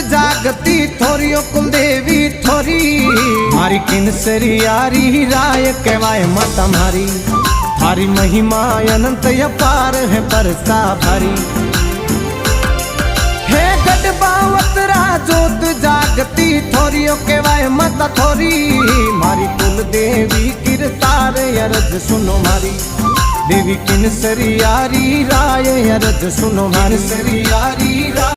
जागती थोरियो कुलदेवी थोरी मारी किनसरी यारी राय कहवाय माता मारी। थारी महिमा अनंत अपार है परसा भारी। हे गढ़बावतरा जोत जागती थोरियो कहवाय माता थोरी मारी कुलदेवी किरतार अरज सुनो मारी। देवी किनसरी यारी राय अरज सुनो मारी सरी यारी।